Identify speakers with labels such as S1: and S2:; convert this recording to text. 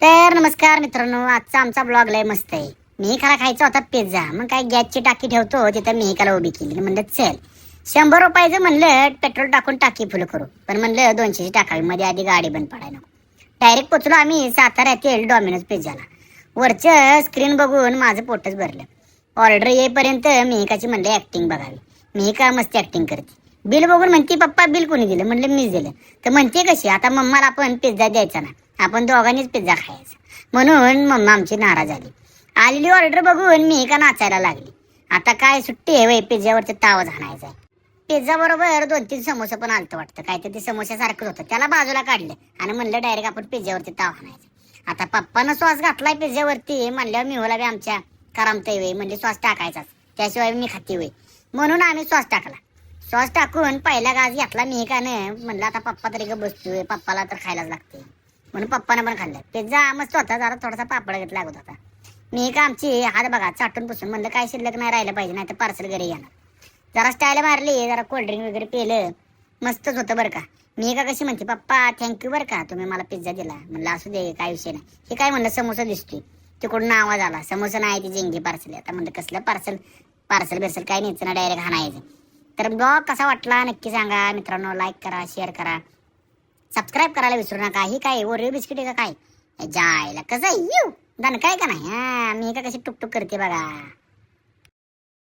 S1: तर नमस्कार मित्रांनो, आजचा आमचा ब्लॉग लय मस्त आहे. मिहिकाला खायचा होता पिझ्झा. मग काय गॅसची टाकी ठेवतो तिथं मिहिकाला उभी केली. म्हणलं चल 100 रुपयाचं म्हणलं पेट्रोल टाकून टाकी फुल करू. पण म्हणलं 200ची टाकावी, मध्ये आधी गाडी बंद पडायला नको. डायरेक्ट पोचलो आम्ही साताऱ्यातील डॉमिनोज पिझ्झाला. वरचं स्क्रीन बघून माझं पोटच भरलं. ऑर्डर येईपर्यंत मिहिकाची म्हणलं ऍक्टिंग बघावी. मिहिका मस्त ऍक्टिंग करते. बिल बघून म्हणते पप्पा बिल कोणी दिलं? म्हणलं मीच दिलं. तर म्हणते कशी आता मम्माला आपण पिझ्झा द्यायचा ना, आपण दोघांनीच पिझ्झा खायचा. म्हणून मम्मा आमची नाराज झाली. आलेली ऑर्डर बघून मिहिका नाचायला लागली. आता काय सुट्टी आहे वय, पिझ्झावरती तावच हाणायचा. पिझ्झा बरोबर 2-3 समोसा पण आलतं वाटतं. काय तर ते समोस्यासारखंच होतं. त्याला बाजूला काढलं आणि म्हणलं डायरेक्ट आपण पिझ्झावरती ताव हाणायचा. आता पप्पानं सॉस घातलाय पिझ्झावरती म्हणल्यावर मिहूला बी आमच्या करामतय वे, म्हणजे सॉस टाकायचाच, त्याशिवाय मी खाते वे. म्हणून आम्ही सॉस टाकला. सॉस टाकून पहिला घास घेतला मिहिकानं. म्हणलं आता पप्पा तरी का बसतोय, पप्पाला तर खायलाच लागते. म्हणून पप्पानं पण खाल्लं. पिझ्झा मस्त होता, जरा थोडासा पापड घेत लागत होता. मिहिका आमची हात बघा चाटून पुसून म्हणलं काय शिल्लक नाही राहिलं पाहिजे, नाही तर पार्सल घरी येणार. जरा स्टाईल मारली, जरा कोल्ड्रिंक वगैरे पेलं. मस्तच होतं बरं का. मिहिका कशी म्हणते पप्पा थँक्यू बरं का, तुम्ही मला पिझ्झा दिला. म्हणलं असू दे, काय विषय नाही. हे काय म्हणलं समोसा दिसतोय, तिकडून आवाज आला समोसा नाही ती जेंगी पार्सल. आता म्हणलं कसलं पार्सल, पार्सल बिर्सल काय न्यायचं ना, डायरेक्ट हाणायचं. तर ब्लॉग कसा वाटला नक्की सांगा मित्रांनो. लाईक करा, शेअर करा, सबस्क्राईब करायला विसरू नका. ही काय ओरिओ बिस्किट आहे का काय? जायला कसं येऊ दण काय का नाही. हा मी का कशी टुकटुक करते बघा.